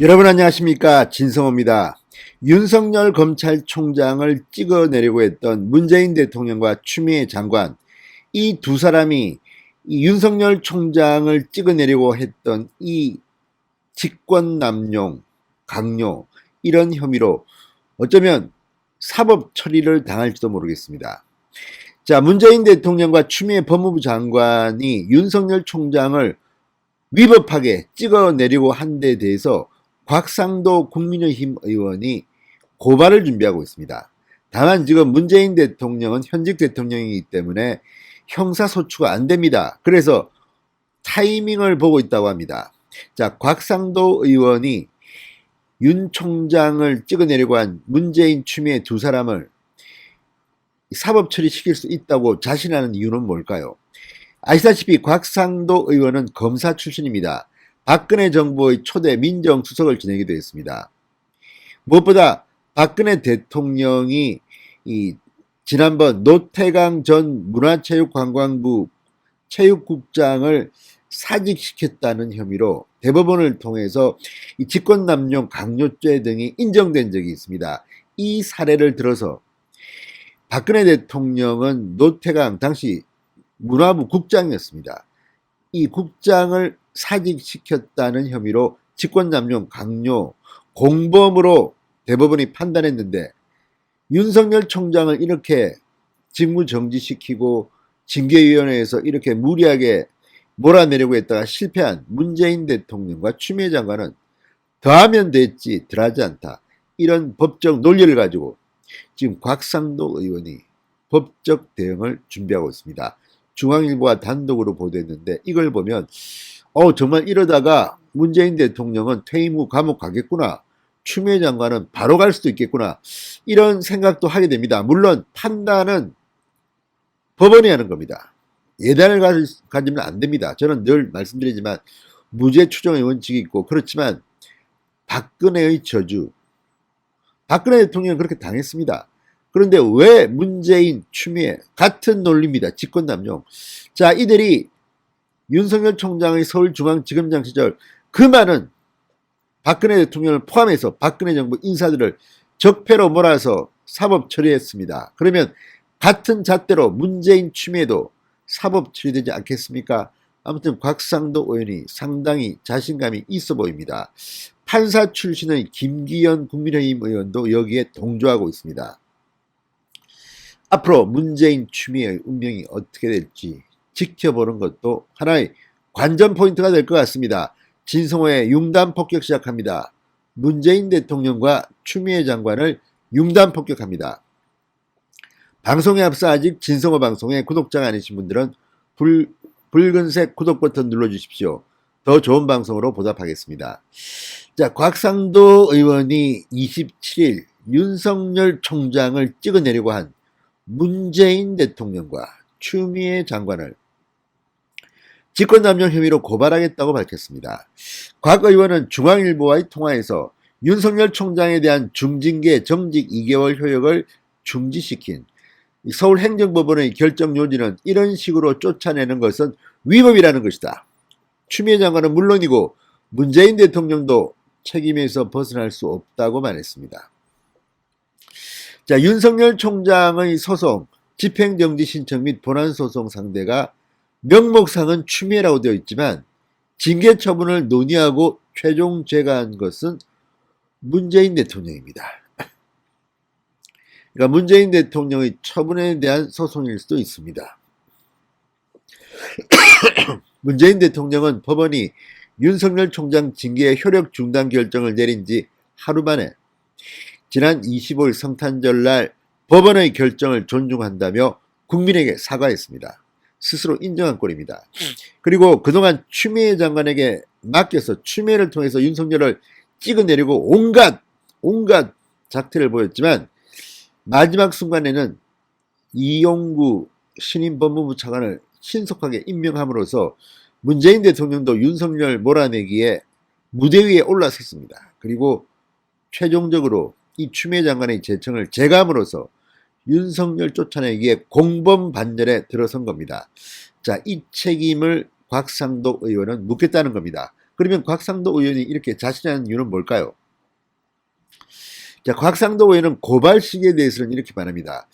여러분 안녕하십니까, 진성호입니다. 윤석열 검찰총장을 찍어내려고 했던 문재인 대통령과 추미애 장관, 이 두 사람이 이 윤석열 총장을 찍어내려고 했던 이 직권남용, 강요, 이런 혐의로 어쩌면 사법 처리를 당할지도 모르겠습니다. 자, 문재인 대통령과 추미애 법무부 장관이 윤석열 총장을 위법하게 찍어내려고 한 데 대해서 곽상도 국민의힘 의원이 고발을 준비하고 있습니다. 다만 지금 문재인 대통령은 현직 대통령이기 때문에 형사소추가 안 됩니다. 그래서 타이밍을 보고 있다고 합니다. 자, 곽상도 의원이 윤 총장을 찍어내려고 한 문재인, 추미애 두 사람을 사법 처리시킬 수 있다고 자신하는 이유는 뭘까요? 아시다시피 곽상도 의원은 검사 출신입니다. 박근혜 정부의 초대 민정수석을 지내기도 했습니다. 무엇보다 박근혜 대통령이 지난번 노태강 전 문화체육관광부 체육국장을 사직시켰다는 혐의로 대법원을 통해서 직권남용 강요죄 등이 인정된 적이 있습니다. 이 사례를 들어서 박근혜 대통령은 노태강 당시 문화부 국장이었습니다. 이 국장을 사직시켰다는 혐의로 직권남용 강요 공범으로 대법원이 판단했는데 윤석열 총장을 이렇게 직무정지시키고 징계위원회에서 이렇게 무리하게 몰아내려고 했다가 실패한 문재인 대통령과 추미애 장관은 더하면 됐지 덜하지 않다, 이런 법적 논리를 가지고 지금 곽상도 의원이 법적 대응을 준비하고 있습니다. 중앙일보가 단독으로 보도했는데 이걸 보면 정말 이러다가 문재인 대통령은 퇴임 후 감옥 가겠구나, 추미애 장관은 바로 갈 수도 있겠구나, 이런 생각도 하게 됩니다. 물론 판단은 법원이 하는 겁니다. 예단을 가지면 안 됩니다. 저는 늘 말씀드리지만 무죄 추정의 원칙이 있고 그렇지만 박근혜의 저주, 박근혜 대통령은 그렇게 당했습니다. 그런데 왜 문재인, 추미애, 같은 논리입니다. 직권남용. 자, 이들이 윤석열 총장의 서울중앙지검장 시절 그 많은 박근혜 대통령을 포함해서 박근혜 정부 인사들을 적폐로 몰아서 사법 처리했습니다. 그러면 같은 잣대로 문재인, 추미애도 사법 처리되지 않겠습니까? 아무튼 곽상도 의원이 상당히 자신감이 있어 보입니다. 판사 출신의 김기현 국민의힘 의원도 여기에 동조하고 있습니다. 앞으로 문재인, 추미애의 운명이 어떻게 될지 지켜보는 것도 하나의 관전 포인트가 될 것 같습니다. 진성호의 융단 폭격 시작합니다. 문재인 대통령과 추미애 장관을 융단 폭격합니다. 방송에 앞서 아직 진성호 방송에 구독자가 아니신 분들은 붉은색 구독 버튼 눌러주십시오. 더 좋은 방송으로 보답하겠습니다. 자, 곽상도 의원이 27일 윤석열 총장을 찍어내려고 한 문재인 대통령과 추미애 장관을 직권남용 혐의로 고발하겠다고 밝혔습니다. 곽 의원은 중앙일보와의 통화에서 윤석열 총장에 대한 중징계 정직 2개월 효력을 중지시킨 서울행정법원의 결정 요지는 이런 식으로 쫓아내는 것은 위법이라는 것이다. 추미애 장관은 물론이고 문재인 대통령도 책임에서 벗어날 수 없다고 말했습니다. 자, 윤석열 총장의 소송, 집행정지 신청 및 본안소송 상대가 명목상은 추미애라고 되어 있지만 징계 처분을 논의하고 최종 재가한 것은 문재인 대통령입니다. 그러니까 문재인 대통령의 처분에 대한 소송일 수도 있습니다. 문재인 대통령은 법원이 윤석열 총장 징계의 효력 중단 결정을 내린 지 하루 만에 지난 25일 성탄절날 법원의 결정을 존중한다며 국민에게 사과했습니다. 스스로 인정한 꼴입니다. 그리고 그동안 추미애 장관에게 맡겨서 추미애를 통해서 윤석열을 찍어내려고 온갖 작태를 보였지만 마지막 순간에는 이용구 신임 법무부 차관을 신속하게 임명함으로써 문재인 대통령도 윤석열 몰아내기에 무대 위에 올라섰습니다. 그리고 최종적으로 이 추미애 장관의 제청을 제거함으로써 윤석열 쫓아내기에 공범 반열에 들어선 겁니다. 자, 이 책임을 곽상도 의원은 묻겠다는 겁니다. 그러면 곽상도 의원이 이렇게 자신하는 이유는 뭘까요? 자, 곽상도 의원은 고발 시기에 대해서는 이렇게 말합니다.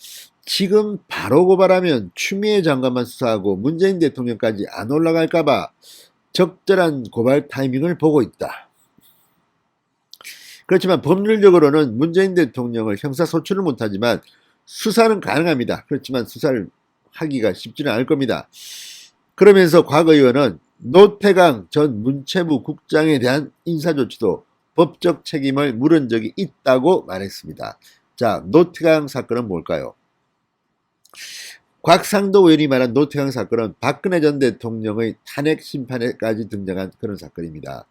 지금 바로 고발하면 추미애 장관만 수사하고 문재인 대통령까지 안 올라갈까봐 적절한 고발 타이밍을 보고 있다. 그렇지만 법률적으로는 문재인 대통령을 형사소출을 못하지만 수사는 가능합니다. 그렇지만 수사를 하기가 쉽지는 않을 겁니다. 그러면서 곽 의원은 노태강 전 문체부 국장에 대한 인사조치도 법적 책임을 물은 적이 있다고 말했습니다. 자, 노태강 사건은 뭘까요? 곽상도 의원이 말한 노태강 사건은 박근혜 전 대통령의 탄핵 심판에까지 등장한 그런 사건입니다.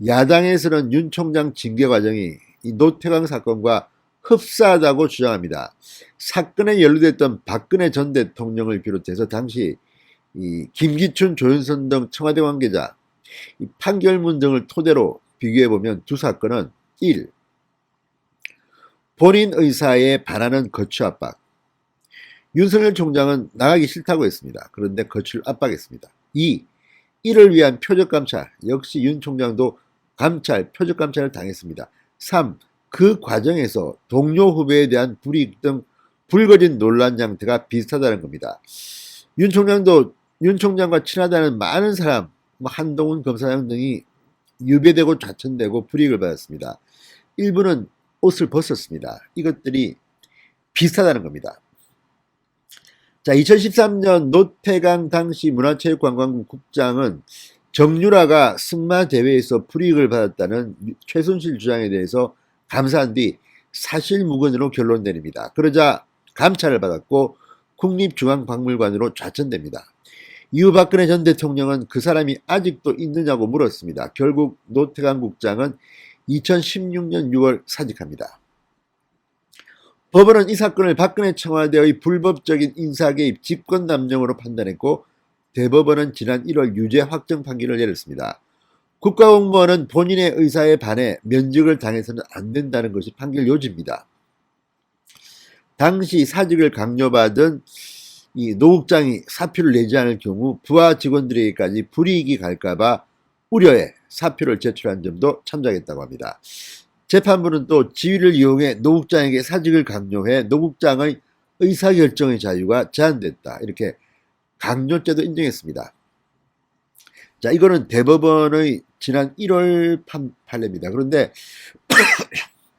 야당에서는 윤 총장 징계 과정이 이 노태강 사건과 흡사하다고 주장합니다. 사건에 연루됐던 박근혜 전 대통령을 비롯해서 당시 이 김기춘, 조윤선 등 청와대 관계자 이 판결문 등을 토대로 비교해보면 두 사건은 1. 본인 의사에 반하는 거취 압박. 윤석열 총장은 나가기 싫다고 했습니다. 그런데 거취를 압박했습니다. 2. 이를 위한 표적감찰. 역시 윤 총장도 표적감찰을 당했습니다. 3. 그 과정에서 동료 후배에 대한 불이익 등 불거진 논란 양태가 비슷하다는 겁니다. 윤 총장과 친하다는 많은 사람, 한동훈 검사장 등이 유배되고 좌천되고 불이익을 받았습니다. 일부는 옷을 벗었습니다. 이것들이 비슷하다는 겁니다. 자, 2013년 노태강 당시 문화체육관광부 국장은 정유라가 승마대회에서 불이익을 받았다는 최순실 주장에 대해서 감사한 뒤 사실무근으로 결론 내립니다. 그러자 감찰을 받았고 국립중앙박물관으로 좌천됩니다. 이후 박근혜 전 대통령은 그 사람이 아직도 있느냐고 물었습니다. 결국 노태강 국장은 2016년 6월 사직합니다. 법원은 이 사건을 박근혜 청와대의 불법적인 인사개입 직권남용으로 판단했고 대법원은 지난 1월 유죄 확정 판결을 내렸습니다. 국가공무원은 본인의 의사에 반해 면직을 당해서는 안 된다는 것이 판결 요지입니다. 당시 사직을 강요받은 이 노 국장이 사표를 내지 않을 경우 부하 직원들에게까지 불이익이 갈까봐 우려해 사표를 제출한 점도 참작했다고 합니다. 재판부는 또 지위를 이용해 노 국장에게 사직을 강요해 노 국장의 의사결정의 자유가 제한됐다. 이렇게 강요죄도 인정했습니다. 자, 이거는 대법원의 지난 1월 판례입니다. 그런데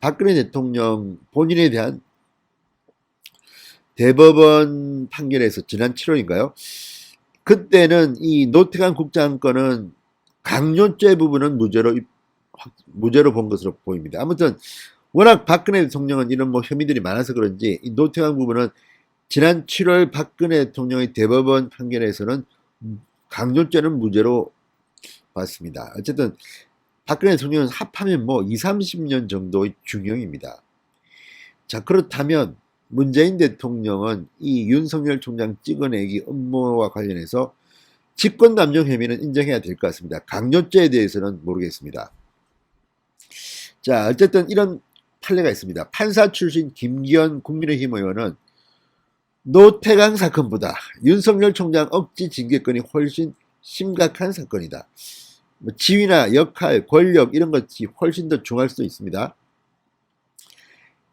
박근혜 대통령 본인에 대한 대법원 판결에서 지난 7월인가요? 그때는 이 노태강 국장 건은 강요죄 부분은 무죄로 본 것으로 보입니다. 아무튼 워낙 박근혜 대통령은 이런 혐의들이 많아서 그런지 이 노태강 부분은 지난 7월 박근혜 대통령의 대법원 판결에서는 강요죄는 무죄로 봤습니다. 어쨌든 박근혜 대통령은 합하면 20, 30년 정도의 중형입니다. 자, 그렇다면 문재인 대통령은 이 윤석열 총장 찍어내기 업무와 관련해서 직권남용 혐의는 인정해야 될 것 같습니다. 강요죄에 대해서는 모르겠습니다. 자, 어쨌든 이런 판례가 있습니다. 판사 출신 김기현 국민의힘 의원은 노태강 사건보다 윤석열 총장 억지 징계건이 훨씬 심각한 사건이다. 지위나 역할, 권력 이런 것이 훨씬 더 중요할 수도 있습니다.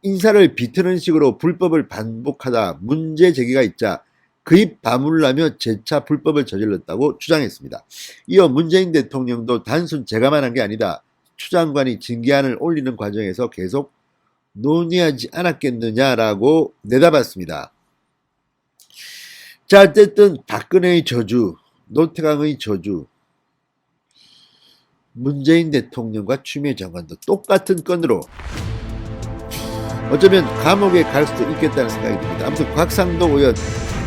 인사를 비트는 식으로 불법을 반복하다 문제 제기가 있자 그 입 다물라며 재차 불법을 저질렀다고 주장했습니다. 이어 문재인 대통령도 단순 제가만 한 게 아니다. 추 장관이 징계안을 올리는 과정에서 계속 논의하지 않았겠느냐라고 내다봤습니다. 자, 어쨌든 박근혜의 저주, 노태강의 저주, 문재인 대통령과 추미애 장관도 똑같은 건으로 어쩌면 감옥에 갈 수도 있겠다는 생각이 듭니다. 아무튼 곽상도 의원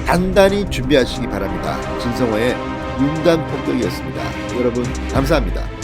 단단히 준비하시기 바랍니다. 진성호의 윤단 폭격이었습니다. 여러분 감사합니다.